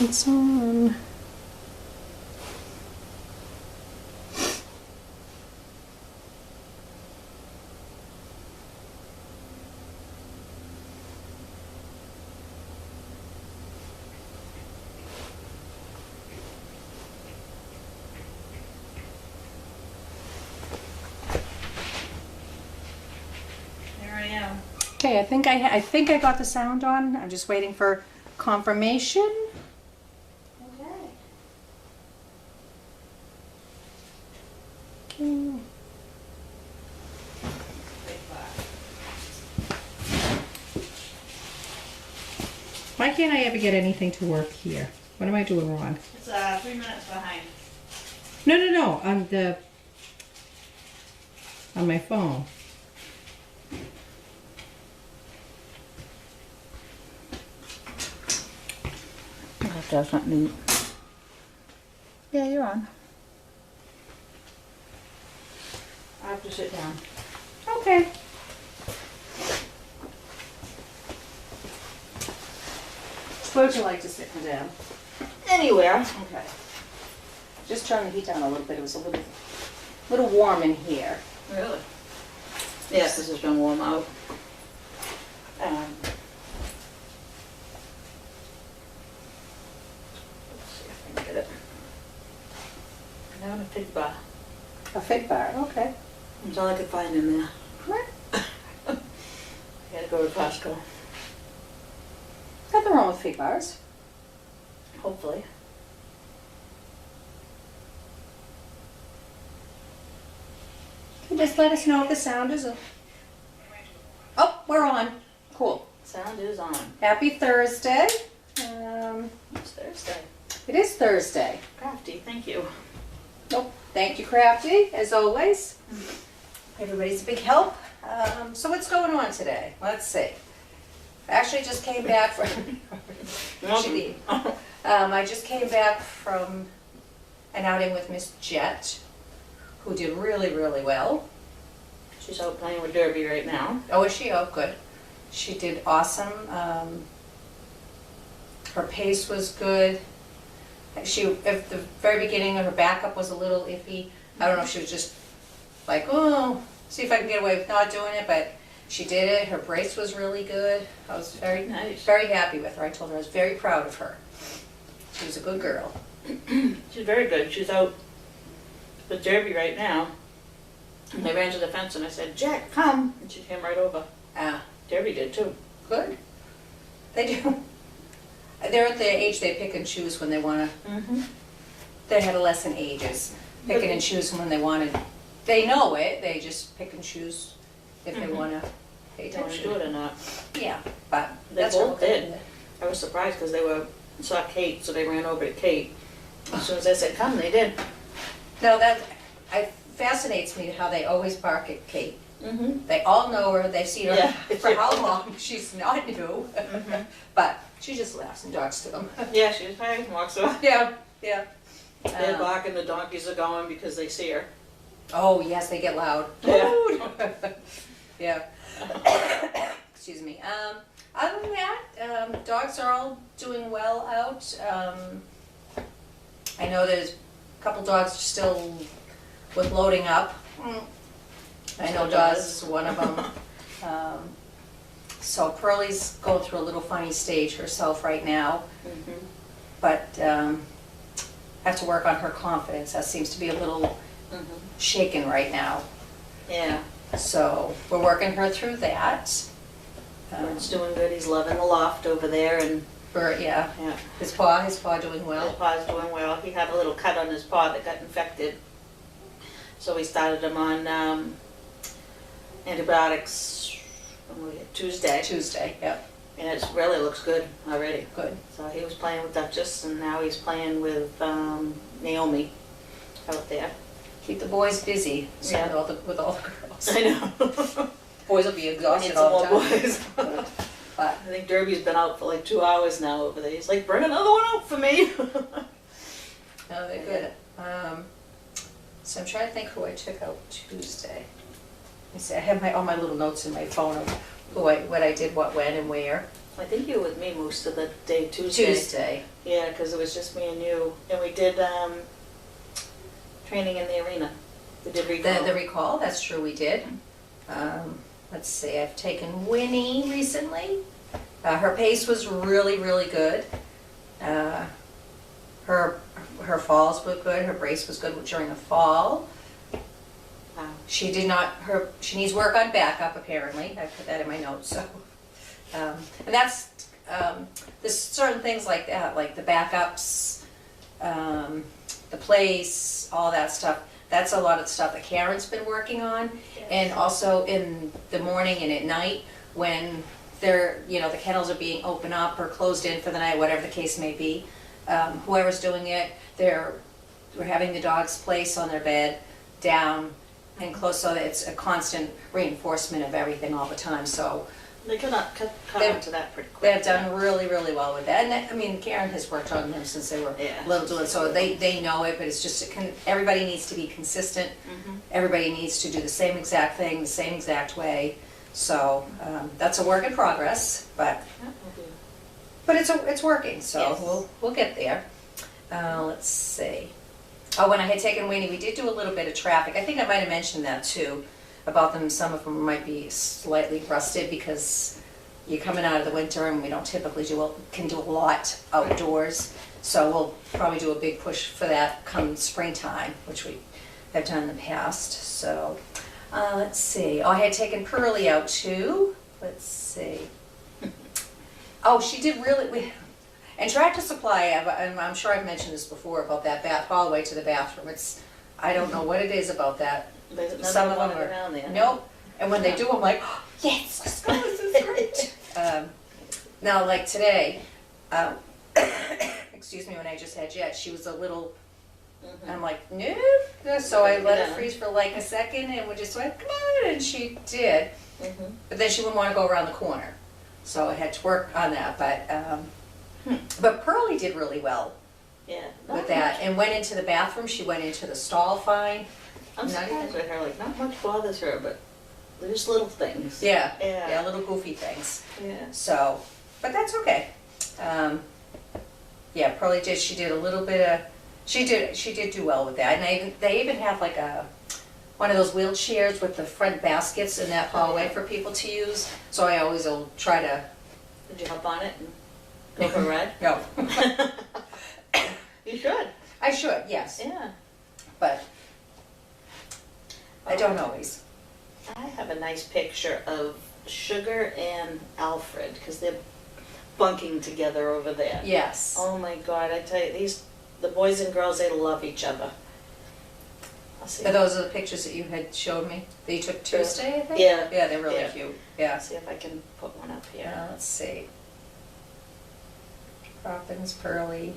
It's on. There I am. Okay, I think I got the sound on. I'm just waiting for confirmation. Okay. Okay. Why can't I ever get anything to work here? What am I doing wrong? It's 3 minutes behind. No, on my phone. I have to have something. Yeah, you're on. I have to sit down. Okay. Where would you like to sit, madam? Anywhere. Okay. Just turn the heat down a little bit. It was a little warm in here. Really? Yes, this has been warm out. Let's see if I can get it. I have a fig bar. A fig bar, okay. That's all I could find in there. What? I gotta go to Costco. Nothing wrong with fig bars. Hopefully. You just let us know if the sound is. Oh, we're on. Cool. Sound is on. Happy Thursday. It's Thursday. It is Thursday. Crafty, thank you. Oh, thank you, Crafty, as always. Everybody's a big help. So what's going on today? Let's see. I actually just came back from. I just came back from an outing with Miss Jet, who did really, really well. She's out playing with Derby right now. Oh, is she? Oh, good. She did awesome. Her pace was good. At the very beginning, her backup was a little iffy. I don't know if she was just like, oh, see if I can get away with not doing it, but she did it. Her brace was really good. I was very, Nice. very happy with her. I told her I was very proud of her. She was a good girl. She's very good. She's out with Derby right now. And I ran to the fence and I said, Jack, come. And she came right over. Ah, Derby did too. good. They do. They're at the age they pick and choose when they want to. Mm-hmm. They're adolescent ages, picking and choosing when they want to. They know it. They just pick and choose if they want to pay Don't attention. do it or not. Yeah, but They that's both okay. did. I was surprised because they saw Kate, so they ran over to Kate. As soon as I said, come, they did. No, it fascinates me how they always bark at Kate. Mm-hmm. They all know her. They've seen her Yeah. for how long. She's not new, Mhm. but she just laughs and talks to them. Yeah, she's fine, walks over. Yeah, yeah. They're barking, the donkeys are going because they see her. Oh yes, they get loud. Yeah. Yeah. Excuse me. Other than that, dogs are all doing well out. I know there's a couple dogs still with loading up. I know Dawes is one of them. So Pearlie's going through a little funny stage herself right now, Mm-hmm. but I have to work on her confidence. That seems to be a little Mm-hmm. shaken right now. Yeah, So we're working her through that. Bird's doing good. He's loving the loft over there, and Bert, yeah, yeah, his paw doing his well. paw's doing well. He had a little cut on his paw that got infected, so we started him on antibiotics Tuesday, Tuesday, yep, and it really looks good already. good. So he was playing with Duchess, and now he's playing with Naomi out there. Keep the boys busy, so Yeah. with all the girls. I know. Boys will be We exhausted need some all the more time. boys. But I think Derby's been out for like 2 hours now over there. He's like, bring another one out for me. no, they're good. So I'm trying to think who I took out Tuesday. Let me see, I have all my little notes in my phone of what I did, what, when, and where. I think you were with me most of the day, Tuesday. Tuesday. Yeah, because it was just me and you. And we did training in the arena. We did recall. The recall, that's true, we did. Let's see, I've taken Winnie recently. Her pace was really, really good. Her falls were good, her brace was good during the fall. Wow. She needs work on backup apparently, I put that in my notes, so. And that's, there's certain things like that, like the backups, the place, all that stuff. That's a lot of stuff that Karen's been working on. Yes. And also in the morning and at night when they're, the kennels are being opened up or closed in for the night, whatever the case may be. Whoever's doing it, we're having the dogs place on their bed, down and close, so that it's a constant reinforcement of everything all the time. So They caught on to that pretty quick. they've done really, really well with that. And Karen has worked on them since they were Yeah. little doing, so they know it, but it's just, everybody needs to be consistent. Mm-hmm. Everybody needs to do the same exact thing, the same exact way. So that's a work in progress, but it's working, so Yes. we'll get there. Let's see. Oh, when I had taken Winnie, we did do a little bit of traffic. I think I might have mentioned that too, about them. Some of them might be slightly rusted because you're coming out of the winter and we don't typically can do a lot outdoors. So we'll probably do a big push for that come springtime, which we have done in the past. So let's see. Oh, I had taken Pearlie out too. Let's see. Oh, she did really. And Tractor Supply, and I'm sure I've mentioned this before about that hallway to the bathroom. I don't know what it is about that. Some of them are down there. nope. And when they do, I'm like, oh, yes, let's go. This is great. Now, like today, excuse me, when I just had Jet, she was a little. I'm like, no. So I let her freeze for like a second, and we just went, come on, and she did. But then she wouldn't want to go around the corner, so I had to work on that. But Pearlie did really well with that, and went into the bathroom. She went into the stall fine. I'm surprised with her. Like, not much bothers her, but there's little things. Yeah, little goofy things. Yeah. So, but that's okay. Yeah, Pearlie did. She did a little bit of. She did do well with that, and they even have like one of those wheelchairs with the front baskets in that hallway for people to use. So I always will try to. Did you hop on it and go for a ride? No. You should. I should, yes, Yeah. but I don't always. I have a nice picture of Sugar and Alfred because they're bunking together over there. Yes. Oh my God! I tell you, the boys and girls, they love each other. I'll see. But those are the pictures that you had showed me, that you took Tuesday, I think? Yeah. Yeah, they're really Yeah. cute, yeah. I'll see if I can put one up here. Let's see. Poppins, Pearlie.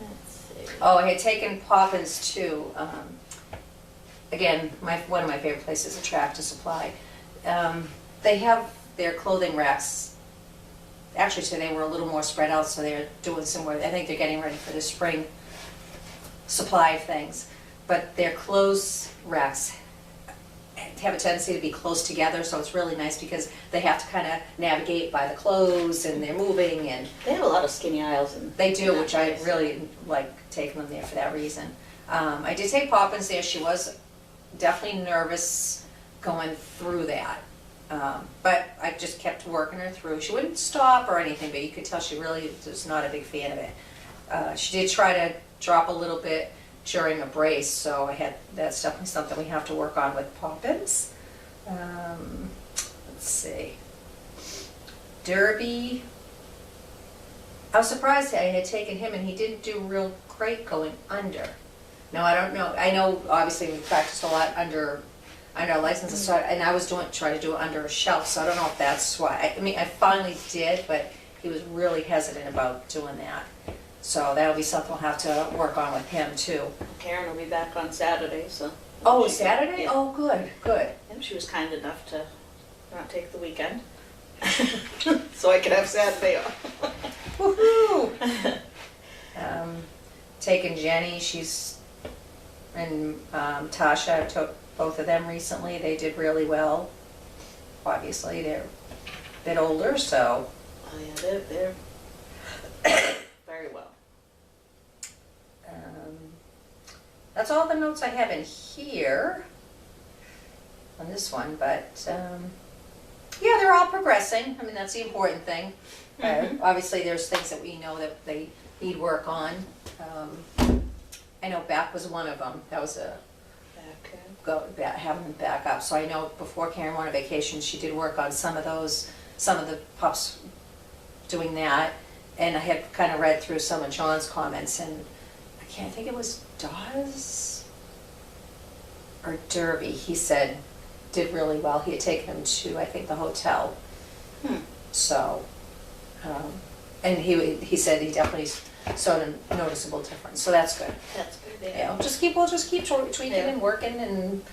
Let's see. Oh, I had taken Poppins too. Again, one of my favorite places, a Tractor Supply. They have their clothing racks. Actually, today we're a little more spread out, so they're doing some more. I think they're getting ready for the spring supply of things. But their clothes racks have a tendency to be close together, so it's really nice because they have to kind of navigate by the clothes and they're moving, and They have a lot of skinny aisles and. they do, which I really like taking them there for that reason. I did take Poppins there. She was definitely nervous going through that. But I just kept working her through. She wouldn't stop or anything, but you could tell she really was not a big fan of it. She did try to drop a little bit during a brace, so that's definitely something we have to work on with Poppins. Let's see. Derby. I was surprised I had taken him and he didn't do real great going under. No, I don't know. I know obviously we practiced a lot under our license, and I was trying to do it under a shelf, so I don't know if that's why. I finally did, but he was really hesitant about doing that. So that'll be something we'll have to work on with him too. Karen will be back on Saturday, so. Oh, she Saturday? Yeah. Oh, good. Yeah, she was kind enough to not take the weekend. So I could have Saturday off. Woohoo! Taking Jenny, and Tasha, I took both of them recently. They did really well. obviously they're a bit older, so. Oh yeah, they're very well. That's all the notes I have in here on this one, but yeah, they're all progressing. I mean, that's the important thing. Obviously, there's things that we know that they need work on. I know back was one of them. That was having them back up. So I know before Karen went on vacation, she did work on some of the pups doing that. And I had kind of read through some of John's comments, and I think it was Dawes or Derby, he said did really well. He had taken him to, I think, the hotel. So, and he said he definitely saw a noticeable difference. So that's good. That's good. Yeah, we'll just keep tweaking and working and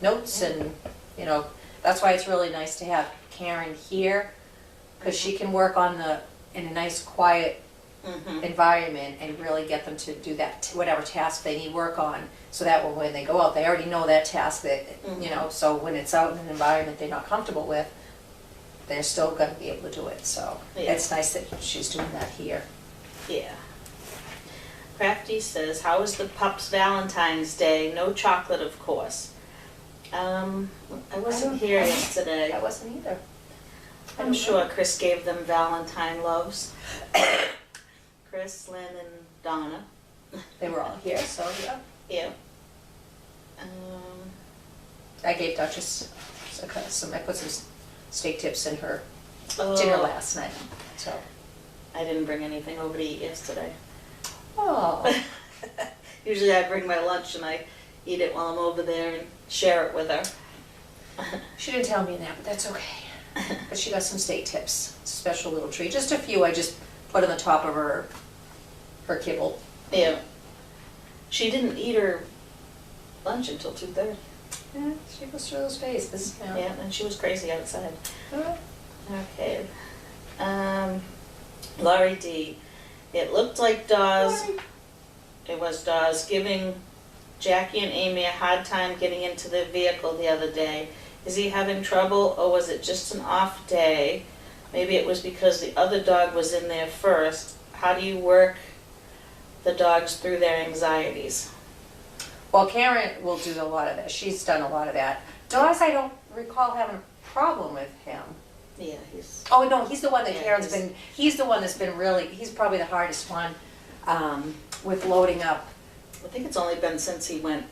notes, and that's why it's really nice to have Karen here, because she can work in a nice quiet environment and really get them to do that whatever task they need work on, so that when they go out they already know that task that so when it's out in an environment they're not comfortable with, they're still going to be able to do it. So it's nice that she's doing that here. Yeah. Crafty says, how was the pups' Valentine's Day? No chocolate, of course. I wasn't here yesterday. I wasn't either. I'm sure Chris gave them Valentine loves. Chris, Lynn, and Donna. They were all here, so yeah. Yeah. I gave Duchess I put some steak tips in her dinner last night. So I didn't bring anything over to eat yesterday. Oh. Usually I bring my lunch and I eat it while I'm over there and share it with her. She didn't tell me that, but that's okay. But she got some steak tips, special little treat. Just a few I just put on the top of her kibble. Yeah. She didn't eat her lunch until 2:30. Yeah, she goes through those phases. Yeah, and she was crazy outside. Okay. Laurie D. It looked like Dawes. It was Dawes giving Jackie and Amy a hard time getting into the vehicle the other day. Is he having trouble, or was it just an off day? Maybe it was because the other dog was in there first. How do you work the dogs through their anxieties? Well, Karen will do a lot of that. She's done a lot of that. Dawes, I don't recall having a problem with him. Yeah, he's... Oh, no, he's the one that he's the one that's been really, he's probably the hardest one with loading up. I think it's only been since he went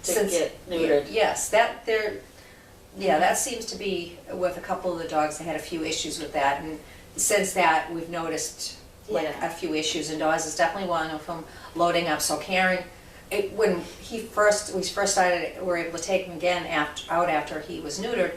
to get neutered. Yes, that seems to be with a couple of the dogs. They had a few issues with that, and since that we've noticed a few issues, and Dawes is definitely one of them loading up. So Karen, when we first started, we were able to take him again out after he was neutered.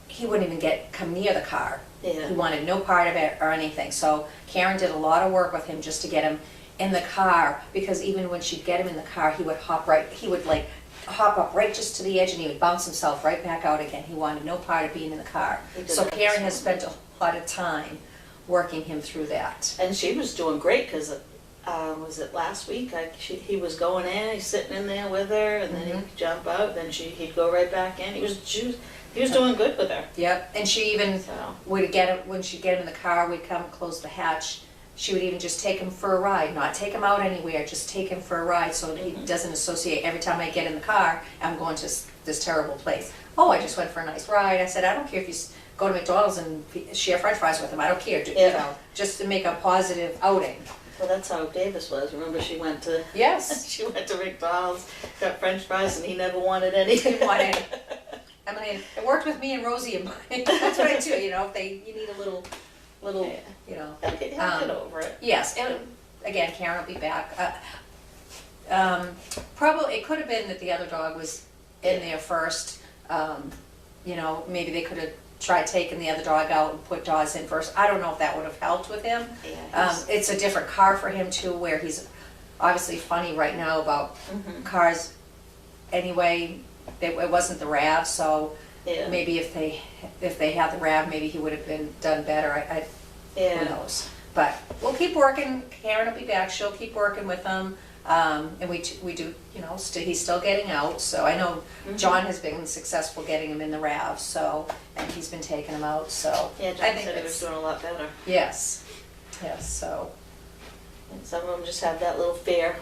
He wouldn't even come near the car. Yeah. He wanted no part of it or anything. So Karen did a lot of work with him just to get him in the car, because even when she'd get him in the car, he would hop up right just to the edge, and he would bounce himself right back out again. He wanted no part of being in the car. So Karen has spent a lot of time working him through that. And she was doing great, because was it last week? He was going in, he's sitting in there with her, and then he'd jump out, then he'd go right back in. He was doing good with her. Yep, and she even would get him, when she'd get him in the car, we'd come close the hatch, she would even just take him for a ride, not take him out anywhere, just take him for a ride, so he doesn't associate every time I get in the car, I'm going to this terrible place. Oh, I just went for a nice ride. I said, I don't care if you go to McDonald's and share french fries with him, I don't care, just to make a positive outing. Well, that's how Davis was. Remember, she went to she went to McDonald's, got french fries, and he never wanted any. He didn't want any. I mean, it worked with me and Rosie and mine. That's what I do, if you need a little, get over it. Yes, and again, Karen will be back. Probably, it could have been that the other dog was in there first. Maybe they could have tried taking the other dog out and put Dawes in first. I don't know if that would have helped with him. It's a different car for him too, where he's obviously funny right now about cars anyway. It wasn't the RAV, so maybe if they had the RAV, maybe he would have been done better. Who knows? But we'll keep working. Karen will be back. She'll keep working with them. And we do, he's still getting out, so I know John has been successful getting him in the RAV, so, and he's been taking him out, so. Yeah, I John think said he was doing a lot better. Yes, so. And some of them just have that little fear.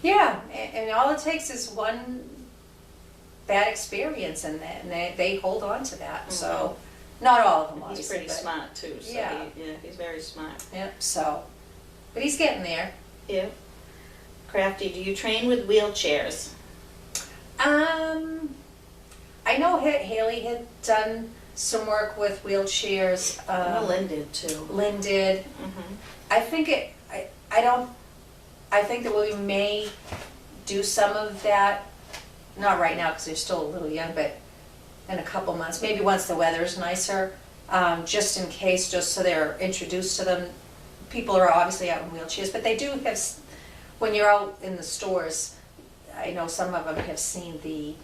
Yeah, and all it takes is one bad experience and they hold on to that, so. Not all of them, He's obviously. pretty smart too, so Yeah. he's very smart. Yep, so, but he's getting there. Yeah. Crafty, do you train with wheelchairs? I know Haley had done some work with wheelchairs. I know Lynn did too. Lynn did. Mm-hmm. I think I think that we may do some of that, not right now because they're still a little young, but in a couple months, maybe once the weather's nicer, just in case, just so they're introduced to them. People are obviously out in wheelchairs, but they do have, when you're out in the stores, I know some of them have seen the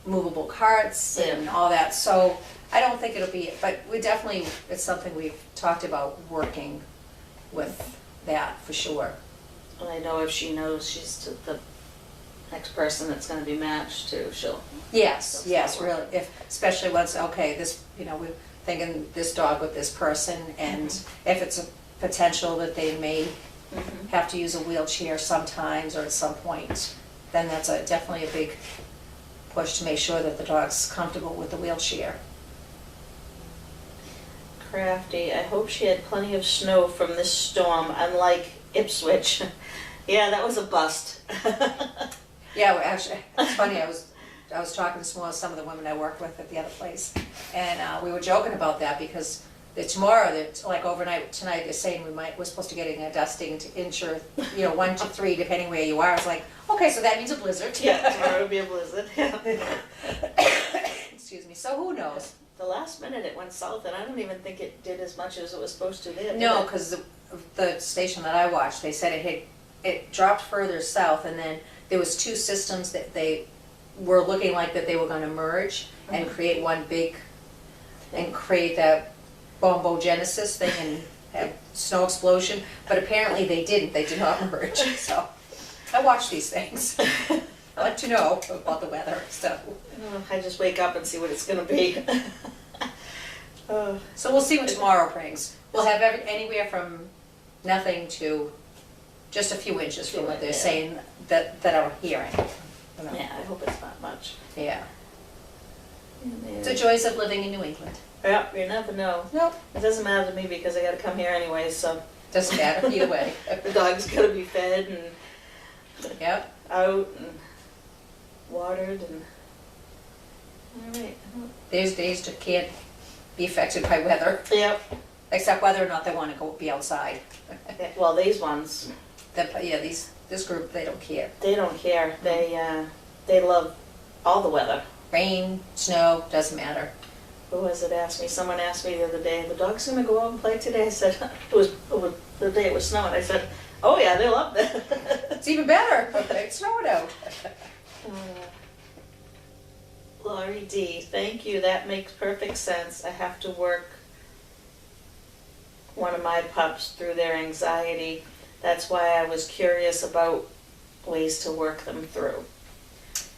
movable carts and all that, so I don't think it'll be, but we definitely, it's something we've talked about working with that for sure. Well, I know if she knows she's the next person that's gonna be matched to, she'll. Yes, really, especially once, okay, this, we're thinking this dog with this person, and if it's a potential that they may have to use a wheelchair sometimes or at some point, then that's definitely a big push to make sure that the dog's comfortable with the wheelchair. Crafty, I hope she had plenty of snow from this storm, unlike Ipswich. Yeah, that was a bust. Yeah, well, actually, it's funny, I was talking to some of the women I worked with at the other place, and we were joking about that because tomorrow, like overnight tonight, they're saying we're supposed to getting a dusting to ensure, 1 to 3, depending where you are. It's like, okay, so that means a blizzard. Yeah, tomorrow will be a blizzard. Yeah. Excuse me, so who knows? The last minute it went south, and I don't even think it did as much as it was supposed to there. No, because the station that I watched, they said it dropped further south, and then there was 2 systems that they were looking like that they were going to merge and create one big, and create that bombogenesis thing and have snow explosion, but apparently they didn't. They did not merge. So I watch these things. I like to know about the weather. So I just wake up and see what it's going to be. so we'll see what tomorrow brings. We'll have anywhere from nothing to just a few inches from what they're saying that I'm hearing. Yeah, I hope it's not much. Yeah. It's the joys of living in New England. Yeah, you never know. Nope. It doesn't matter to me because I got to come here anyway, so. Doesn't matter either way. The dog's got to be fed and Yep. out and watered and. All right. There's days that can't be affected by weather, Yep. except whether or not they want to be outside. Well, these ones, This group, they don't care. they don't care. They love all the weather. Rain, snow, doesn't matter. Who was it asked me? Someone asked me the other day, the dog's gonna go out and play today. I said, it was the day it was snowing. I said, oh yeah, they love that. It's even better. It's snowing out. Laurie D, thank you. That makes perfect sense. I have to work one of my pups through their anxiety. That's why I was curious about ways to work them through.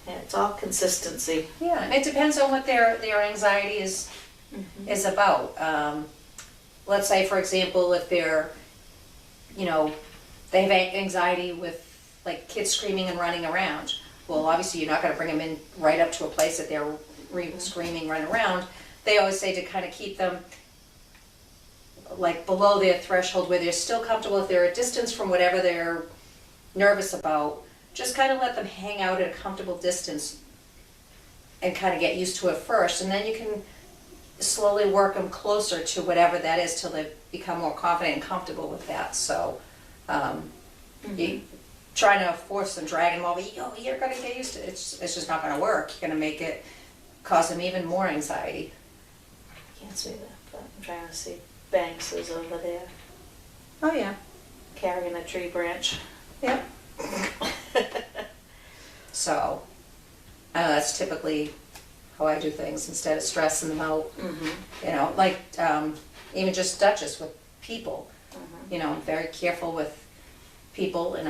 And it's all consistency. Yeah, and it depends on what their anxiety is about. Let's say, for example, if they're, they have anxiety with like kids screaming and running around. Well, obviously you're not going to bring them in right up to a place that they're screaming, running around. They always say to kind of keep them like below their threshold where they're still comfortable. If they're a distance from whatever they're nervous about, just kind of let them hang out at a comfortable distance and kind of get used to it first, and then you can slowly work them closer to whatever that is till they become more confident and comfortable with that. So you trying to force them, dragging them over, you're going to get used to it. It's just not going to work. You're going to make it cause them even more anxiety. I can't see that, but I'm trying to see Banks is over there Oh yeah. carrying a tree branch. Yep. So, I know that's typically how I do things instead of stressing them out. Like even just Duchess with people. I'm very careful with people, and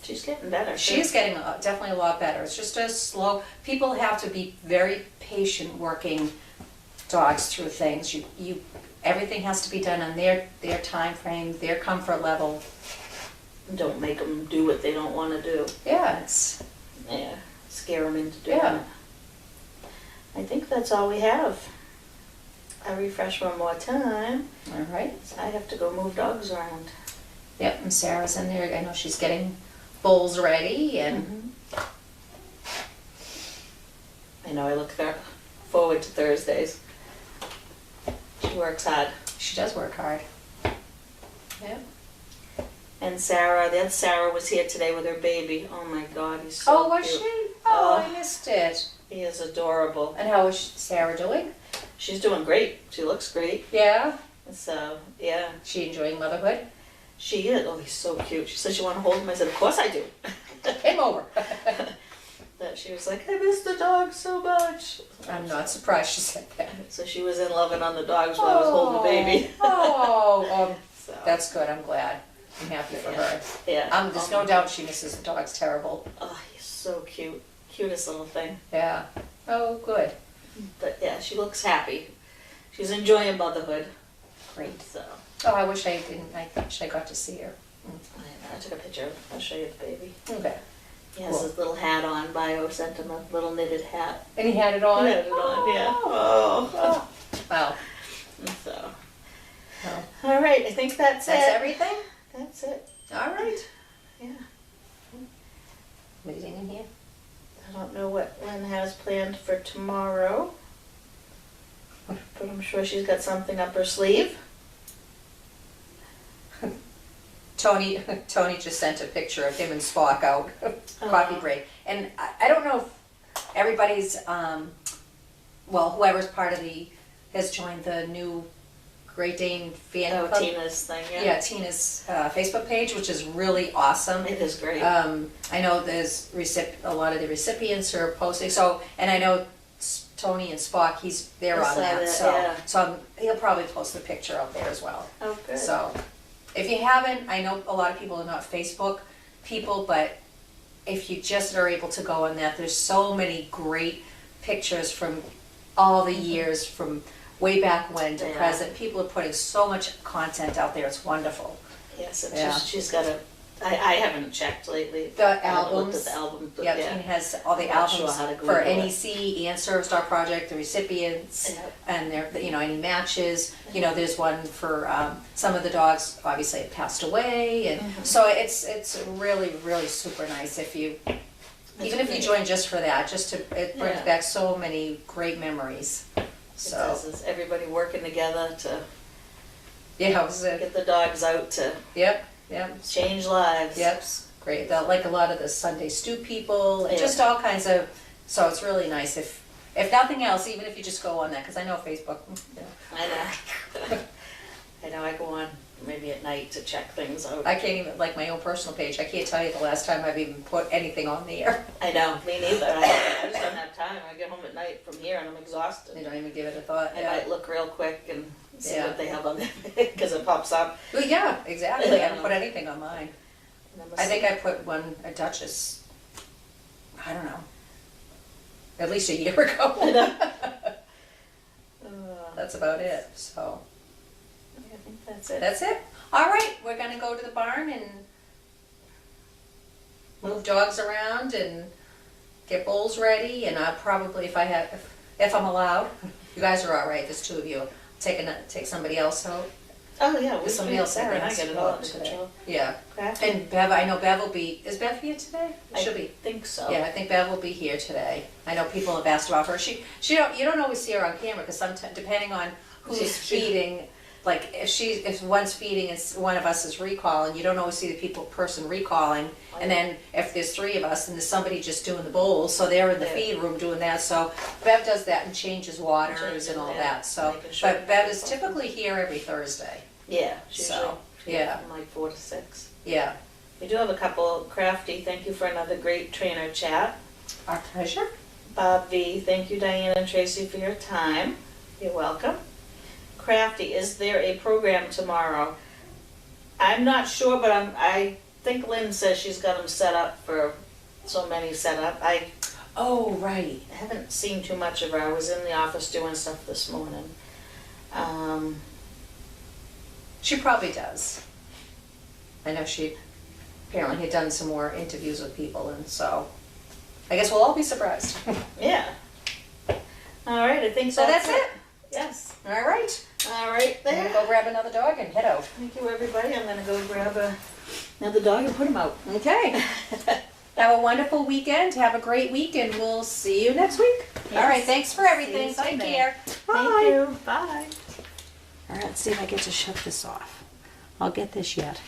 She's getting better. She is getting definitely a lot better. It's just a slow, people have to be very patient working dogs through things. Everything has to be done on their time frame, their comfort level. Don't make them do what they don't want to do. Yeah, Yeah, scare them into doing Yeah. it. I think that's all we have. I refresh one more time. all right. So I have to go move dogs around. Yep, and Sarah's in there. I know she's getting bowls ready and I know, I look forward to Thursdays. She works hard. she does work hard. Yeah. And Sarah, the other Sarah was here today with her baby. Oh my God, he's so Oh, was cute. she? Oh, I missed it. He is adorable. And how is Sarah doing? She's doing great. She looks great. Yeah. So, yeah. She enjoying motherhood? She is. Oh, he's so cute. She said she wanted to hold him. I said, of course I do. Came over. That she was like, I miss the dog so much. I'm not surprised she said that. So she was in loving on the dogs while I was holding the baby. Oh, So, that's good. I'm glad. I'm happy for her. yeah. There's no doubt she misses the dogs terrible. Oh, he's so cute. Cutest little thing. Yeah. Oh, good. But yeah, she looks happy. She's enjoying motherhood. Great. So, Oh, I wish I didn't. I wish I got to see her. I took a picture. I'll show you the baby. Okay. He has Cool. his little hat on. Bio sent him a little knitted hat. And he had it on? He had it on, yeah. Oh. Wow. So, Well, all right, I think that's that's it. everything? That's it. All right. Yeah. Anything in here? I don't know what Lynn has planned for tomorrow, but I'm sure she's got something up her sleeve. Tony just sent a picture of him and Spock out, coffee break. And I don't know if everybody's, whoever's part of has joined the new Great Dane fan Oh, club. Tina's thing, yeah. Yeah, Tina's Facebook page, which is really awesome. It is great. I know there's a lot of the recipients are posting, and I know Tony and Spock, they're I on saw that, that, yeah. he'll probably post a picture out there as well. Oh, good. So, if you haven't, I know a lot of people are not Facebook people, but if you just are able to go on that, there's so many great pictures from all the years, from way back when to Yeah. present. People are putting so much content out there, it's wonderful. Yes, and Yeah. she's got I haven't checked lately. The I haven't looked albums. at the album, but Yeah, yeah. Tina has all the I'm not albums sure how to for Google it. NEC and Service Dog Project, the recipients, Yep. and their, any matches. There's one for some of the dogs, obviously have passed away, and so it's really, really super nice if you, even if you great. join just for that, it brings Yeah. back so many great memories. So it's everybody working together to Yeah, it was get the dogs out to yep, change lives. yep, great. Like a lot of the Sunday Stew people, and Yeah. just all kinds of, so it's really nice if nothing else, even if you just go on that, because I know Facebook, I know. I know, I go on maybe at night to check things out. I can't even, like my own personal page, I can't tell you the last time I've even put anything on there. I know, me neither. I just don't have time. I get home at night from here and I'm exhausted. You don't even give it a thought. I might look real quick and see Yeah. what they have on there because it pops up. Well, yeah, exactly. I haven't put anything on mine. And I'm I think I put a Duchess, I don't know, at least a year ago. That's about it, so. I think that's it. That's it. All right, we're gonna go to the barn and move dogs around and get bowls ready, and I'll probably, if I'm allowed, you guys are all right, there's two of you, take somebody else out. Oh, yeah. There's somebody else Sarah and I that get it can all go under today. control. Yeah, Craft? and Bev, I know Bev will be, is Bev here today? She'll be. I think so. Yeah, I think Bev will be here today. I know people have asked about her. You don't always see her on camera, because sometimes, depending on who's feeding, like if one's feeding and one of us is recalling, you don't always see the person recalling. And then if there's three of us and there's somebody just doing the bowls, so they're in the Yeah. feed room doing that. So Bev does that and changes waters Changes, and all yeah. that. So, Making sure but Bev is everything's typically here every Thursday. Yeah, she's So, usually yeah. from like 4 to 6. Yeah, We do have a couple. Crafty, thank you for another great trainer chat. our pleasure. Bob V, thank you Diane and Tracy for your time. You're welcome. Crafty, is there a program tomorrow? I'm not sure, but I think Lynn says she's got them set up for so many set up. I Oh, right. haven't seen too much of her. I was in the office doing stuff this morning. She probably does. I know she apparently had done some more interviews with people, and so I guess we'll all be surprised. Yeah. All right, I think So that's it? Yes. All right. All right, I'm there. gonna go grab another dog and head out. Thank you, everybody. I'm gonna go grab another dog and put him out. Okay. Have a wonderful weekend. Have a great week, and we'll see you next week. Yes. All right. Thanks for everything. See you Take Sunday. care. Thank you. Bye. All right. Let's see if I get to shut this off. I'll get this yet.